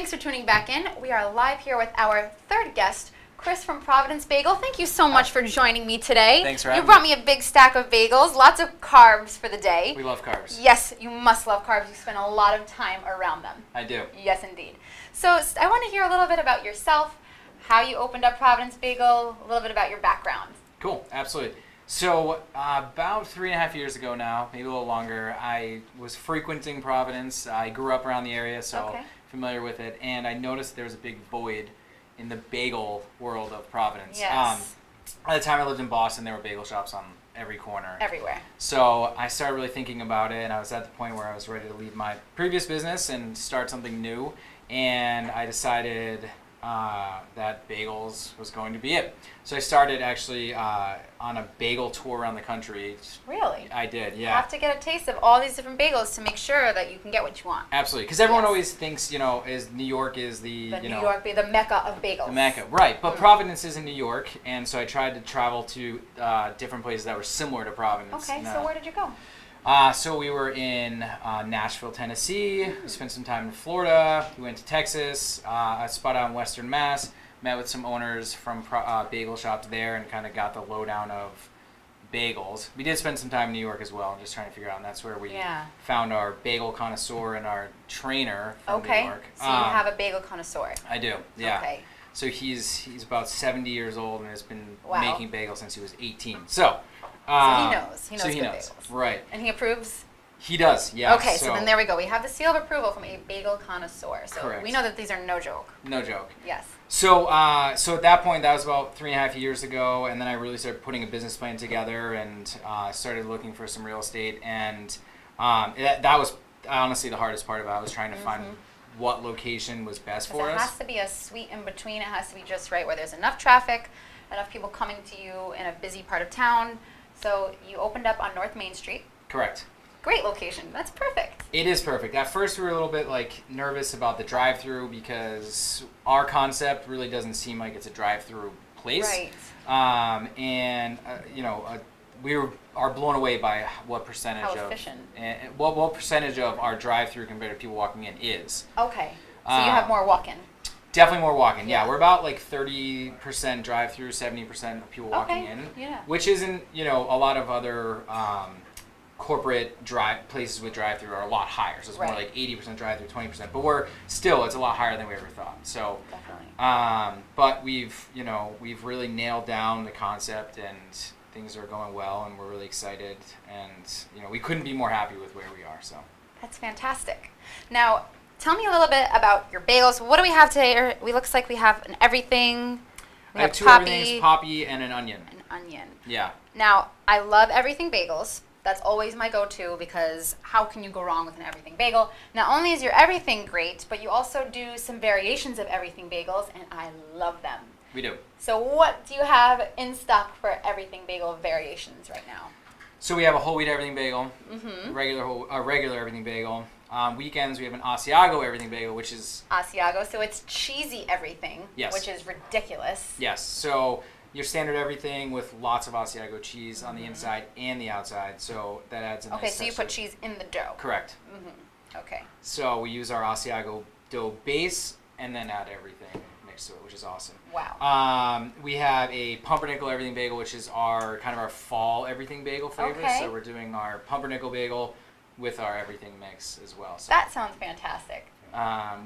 Thanks for tuning back in. We are live here with our third guest, Chris from Providence Bagel. Thank you so much for joining me today. Thanks for having me. You brought me a big stack of bagels, lots of carbs for the day. We love carbs. Yes, you must love carbs. You spend a lot of time around them. I do. Yes, indeed. So I want to hear a little bit about yourself, how you opened up Providence Bagel, a little bit about your background. Cool, absolutely. So about 3.5 years ago now, maybe a little longer, I was frequenting Providence. I grew up around the area, so familiar with it, and I noticed there was a big void in the bagel world of Providence. Yes. At the time I lived in Boston, there were bagel shops on every corner. Everywhere. So I started really thinking about it, and I was at the point where I was ready to leave my previous business and start something new, and I decided that bagels was going to be it. So I started actually on a bagel tour around the country. Really? I did, yeah. You have to get a taste of all these different bagels to make sure that you can get what you want. Absolutely, because everyone always thinks, is New York is the New York be the mecca of bagels. The mecca, right? But Providence is in New York, and so I tried to travel to different places that were similar to Providence. Okay, so where did you go? So we were in Nashville, Tennessee. We spent some time in Florida. We went to Texas, a spot out in Western Mass. Met with some owners from bagel shops there and kind of got the lowdown of bagels. We did spend some time in New York as well, just trying to figure out, and that's where we found our bagel connoisseur and our trainer from New York. So you have a bagel connoisseur. I do, yeah. Okay. So he's about 70 years old and has been making bagels since he was 18. So he knows. He knows good bagels. Right. And he approves? He does, yeah. Okay, so then there we go. We have the seal of approval from a bagel connoisseur. So correct. We know that these are no joke. No joke. Yes. So so at that point, that was about 3.5 years ago, and then I really started putting a business plan together and started looking for some real estate. And that was honestly the hardest part about it. I was trying to find what location was best for us. It has to be a sweet in between. It has to be just right where there's enough traffic, enough people coming to you in a busy part of town. So you opened up on North Main Street. Correct. Great location. That's perfect. It is perfect. At first, we were a little bit nervous about the drive-through because our concept really doesn't seem like it's a drive-through place. Right. We are blown away by what percentage what percentage of our drive-through compared to people walking in is. Okay. So you have more walk-in. Definitely more walk-in. Yeah, we're about 30% drive-through, 70% of people walking in. Yeah. Which isn't, a lot of other corporate places with drive-through are a lot higher. So it's more like 80% drive-through, 20%. But it's a lot higher than we ever thought. So definitely. but we've really nailed down the concept, and things are going well, and we're really excited, and we couldn't be more happy with where we are. So that's fantastic. Now, tell me a little bit about your bagels. What do we have today? We looks like we have an everything. We have two poppy, everythings, poppy, and an onion. An onion. Yeah. Now, I love everything bagels. That's always my go-to because how can you go wrong with an everything bagel? Not only is your everything great, but you also do some variations of everything bagels, and I love them. We do. So what do you have in stock for everything bagel variations right now? So we have a whole wheat everything bagel, regular everything bagel. Weekends we have an Asiago everything bagel, which is Asiago. So it's cheesy everything, yes, which is ridiculous. Yes. So your standard everything with lots of Asiago cheese on the inside and the outside. So that adds a nice Okay, so you put cheese in the dough. Correct. Okay. So we use our Asiago dough base and then add everything mixed to it, which is awesome. Wow. We have a pumpernickel everything bagel, which is our fall everything bagel flavor. Okay. So we're doing our pumpernickel bagel with our everything mix as well. So that sounds fantastic.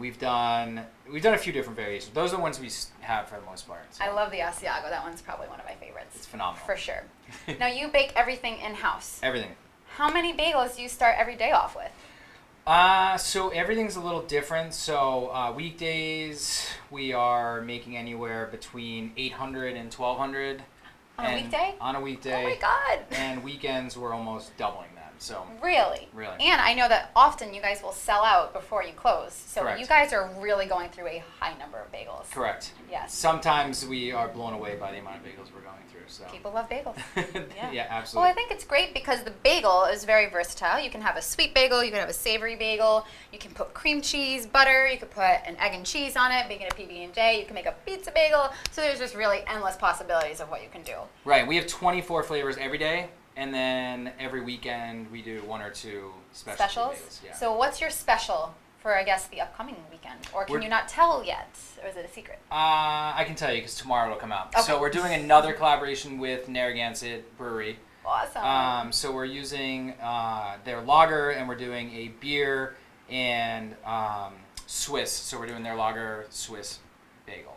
We've done a few different variations. Those are the ones we have for the most part. So. I love the Asiago. That one's probably one of my favorites. It's phenomenal. For sure. Now you bake everything in-house. Everything. How many bagels do you start every day off with? So everything's a little different. So weekdays we are making anywhere between 800 and 1200. On a weekday? On a weekday. Oh my God. And weekends we're almost doubling that. So really? Really. And I know that often you guys will sell out before you close. So correct, you guys are really going through a high number of bagels. Correct. Yes. Sometimes we are blown away by the amount of bagels we're going through. So people love bagels. Yeah, absolutely. Well, I think it's great because the bagel is very versatile. You can have a sweet bagel, you can have a savory bagel, you can put cream cheese, butter, you could put an egg and cheese on it, make it a PB&J, you can make a pizza bagel. So there's just really endless possibilities of what you can do. Right. We have 24 flavors every day. And then every weekend we do one or two specials. Yeah. So what's your special for, I guess, the upcoming weekend? Or can We're- you not tell yet? Or is it a secret? I can tell you because tomorrow it'll come out. Okay. So we're doing another collaboration with Narragansett Brewery. Awesome. So we're using their lager, and we're doing a beer and Swiss. So we're doing their lager Swiss bagel.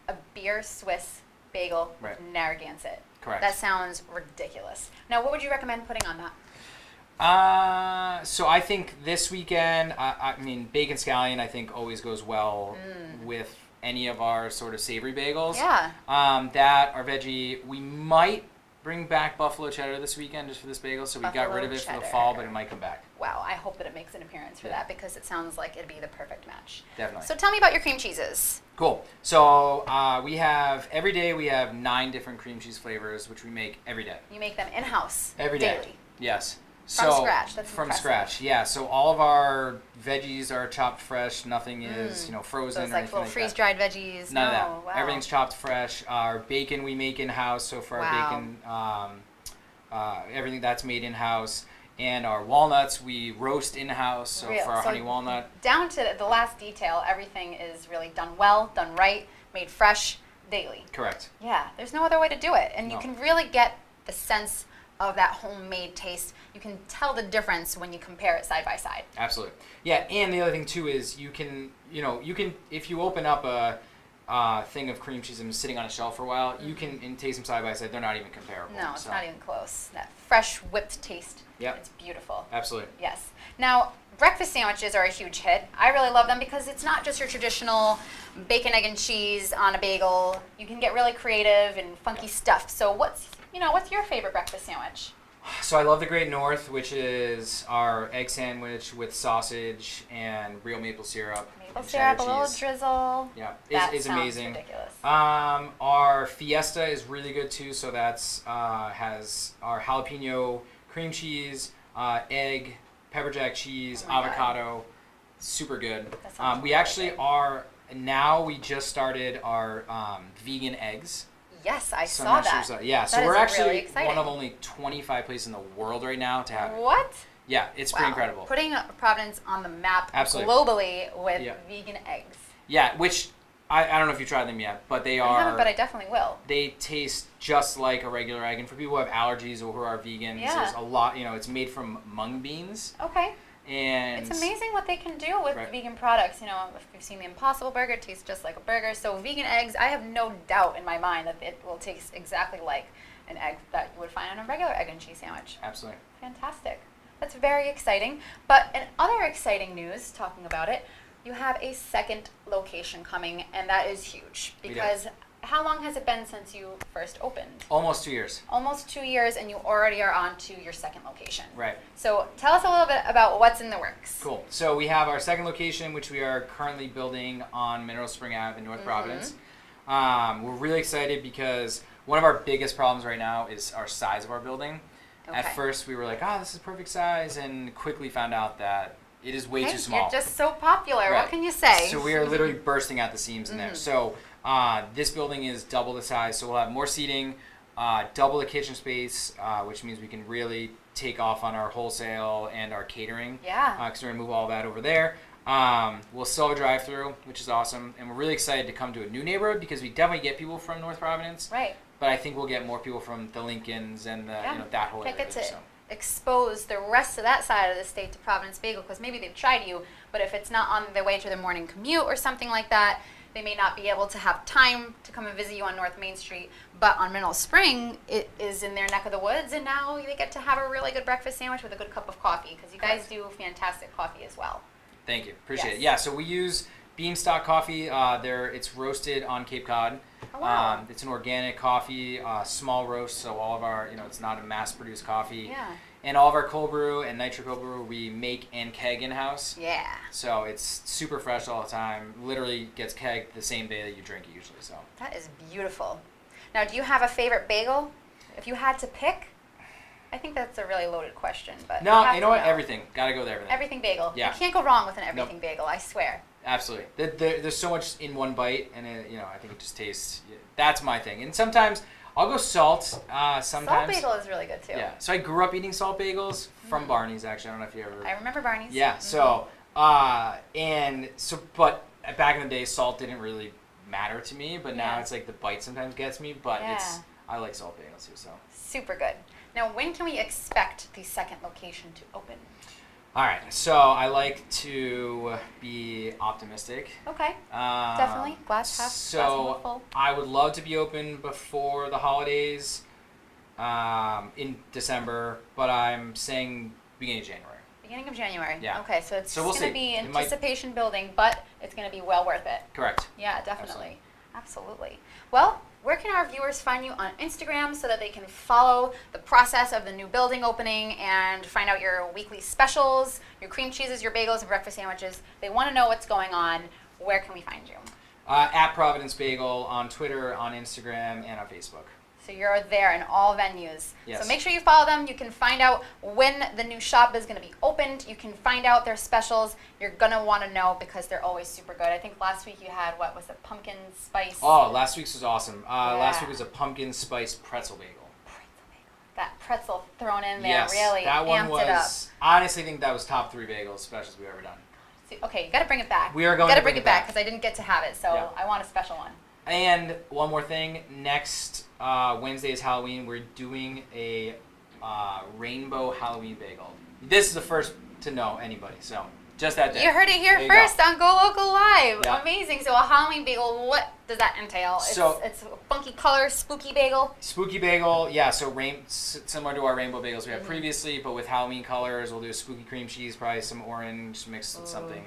A beer Swiss bagel Right. with Narragansett. Correct. That sounds ridiculous. Now, what would you recommend putting on that? So I think this weekend, I mean, bacon scallion I think always goes well with any of our sort of savory bagels. Yeah. That, our veggie, we might bring back buffalo cheddar this weekend just for this bagel. So we got Buffalo rid of it for the cheddar. fall, but it might come back. Wow, I hope that it makes an appearance for Yeah. that because it sounds like it'd be the perfect match. Definitely. So tell me about your cream cheeses. Cool. So we have, every day we have 9 different cream cheese flavors, which we make every day. You make them in-house. Every day. Daily. Yes. From So, scratch. That's from impressive. scratch. Yeah. So all of our veggies are chopped fresh. Nothing is frozen So it's or like anything little like freeze-dried veggies. None of that. Wow. Everything's chopped fresh. Our bacon we make in house. So for Wow. our bacon, everything that's made in house, and our walnuts we roast in house. So Real. for our So honey walnut. Down to the last detail, everything is really done well, done right, made fresh daily. Correct. Yeah, there's no other way to do it. And you No. can really get the sense of that homemade taste. You can tell the difference when you compare it side by side. Absolutely. Yeah, and the other thing too is you can if you open up a thing of cream cheese and sitting on a shelf for a while, you can and taste them side by side. They're not even comparable. No, it's so. not even close. That fresh whipped taste. Yep. It's beautiful. Absolutely. Yes. Now, breakfast sandwiches are a huge hit. I really love them because it's not just your traditional bacon, egg, and cheese on a bagel. You can get really creative and funky stuff. So what's your favorite breakfast sandwich? So I love the Great North, which is our egg sandwich with sausage and real maple syrup. Maple and cheddar syrup, a little cheese. drizzle. Yeah, That it's sounds amazing. ridiculous. Our Fiesta is really good too. So that's has our jalapeno cream cheese, egg, pepper jack cheese, Oh my God. avocado. Super good. That sounds We really actually good. are now. We just started our vegan eggs. Yes, I So saw I'm not sure that. if so- yeah, so That we're is actually really exciting. one of only 25 places in the world right now to have it. What? Yeah, it's Wow. pretty incredible. Putting Providence on the map Absolutely. globally with Yeah. vegan eggs. Yeah, which I don't know if you tried them yet, but they I haven't, are. but I definitely will. They taste just like a regular egg, and for people who have allergies or who are vegans, Yeah. there's a lot. It's made from mung beans, Okay. and It's amazing what they can do with Right. vegan products. If you've seen the Impossible Burger, it tastes just like a burger. So vegan eggs, I have no doubt in my mind that it will taste exactly like an egg that you would find on a regular egg and cheese sandwich. Absolutely. Fantastic. That's very exciting. But in other exciting news, talking about it, you have a second location coming, and that is huge. We do. Because how long has it been since you first opened? Almost 2 years. Almost 2 years, and you already are on to your second location. Right. So tell us a little bit about what's in the works. Cool. So we have our second location, which we are currently building on Mineral Spring Ave in North Mm-hmm. Providence. We're really excited because one of our biggest problems right now is our size of our building. Okay. At first, we were like, "Oh, this is perfect size," and quickly found out that it is way Hey, too small. You're just so popular. Right. What can you say? So we are literally bursting at the seams in there. So this building is double the size, so we'll have more seating, double the kitchen space, which means we can really take off on our wholesale and our catering. Yeah. Because we're gonna move all that over there. We'll still have a drive-through, which is awesome, and we're really excited to come to a new neighborhood because we definitely get people from North Providence, Right. but I think we'll get more people from the Lincolns and that whole Can't area. get to So. expose the rest of that side of the state to Providence Bagel because maybe they've tried you, but if it's not on their way to their morning commute or something like that, they may not be able to have time to come and visit you on North Main Street. But on Mineral Spring, it is in their neck of the woods, and now they get to have a really good breakfast sandwich with a good cup of coffee because you guys Correct. do fantastic coffee as well. Thank you. Appreciate Yes. it. Yeah, so we use Beanstalk coffee. It's roasted on Cape Cod. Oh, wow. It's an organic coffee, small roast, so all of our, it's not a mass-produced coffee. Yeah. And all of our cold brew and nitro cold brew we make and keg in-house. Yeah. So it's super fresh all the time. Literally gets kegged the same day that you drink it usually. So That is beautiful. Now, do you have a favorite bagel? If you had to pick, I think that's a really loaded question, but I no, have you to know what? Everything. Gotta go with everything. Everything bagel. Yeah. You can't go wrong with an Nope. everything bagel, I swear. Absolutely. There's so much in one bite, and I think it just tastes. That's my thing. And sometimes I'll go salt. Sometimes. Salt bagel is really good too. Yeah. So I grew up eating salt bagels from Barney's. Actually, I don't know if you ever. I remember Barney's. Yeah. So And so, but back in the day, salt didn't really matter to me, but now Yeah. it's like the bite sometimes gets me, but Yeah. I like salt bagels too, so. Super good. Now, when can we expect the second location to open? All right, so I like to be optimistic. Okay, definitely. Glass half full. I would love to be open before the holidays in December, but I'm saying beginning of January. Beginning of January. Yeah. Okay, so it's So we'll going to see. be It might- anticipation building, but it's going to be well worth it. Correct. Yeah, definitely. Absolutely. Well, where can our viewers find you on Instagram so that they can follow the process of the new building opening and find out your weekly specials, your cream cheeses, your bagels, and breakfast sandwiches? They want to know what's going on. Where can we find you? At Providence Bagel on Twitter, on Instagram, and on Facebook. So you're there in all venues. Yes. So make sure you follow them. You can find out when the new shop is going to be opened. You can find out their specials. You're going to want to know because they're always super good. I think last week you had, what was it, pumpkin spice? Oh, last week's was awesome. Last Yeah. week was a pumpkin spice pretzel bagel. Pretzel bagel. That pretzel thrown in there Yes, really that one amped it up. was. I honestly think that was top 3 bagels specials we've ever done. See, okay, you got to bring it back. We are going Got to to bring it back back. because I didn't get to have it, so Yeah. I want a special one. And one more thing, next Wednesday is Halloween. We're doing a rainbow Halloween bagel. This is the first to know anybody, so just that day. You heard it here There you first go. on GoLocal Live. Yeah. Amazing. So a Halloween bagel, what does that entail? So- It's a funky color, spooky bagel. Spooky bagel, yeah, so similar to our rainbow bagels we had Mhm. previously, but with Halloween colors. We'll do a spooky cream cheese, probably some orange mixed with something.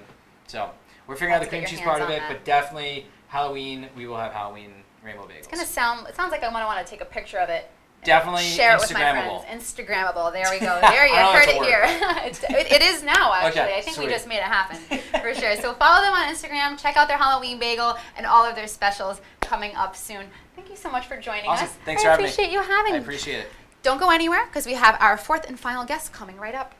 So we're figuring out the Have to cream get cheese your part hands of on it, that. but definitely Halloween, we will have Halloween rainbow bagels. It sounds like I'm going to want to take a picture of it. and Definitely share it with my Instagrammable. friends. Instagrammable. There we go. There you I don't know heard if it it's a here. it is now, actually. Okay, I think we sweet. just made it happen for sure. So follow them on Instagram. Check out their Halloween bagel and all of their specials coming up soon. Thank you so much for joining Awesome. us. Thanks for having me. I appreciate you having I me. appreciate it. Don't go anywhere because we have our fourth and final guest coming right up.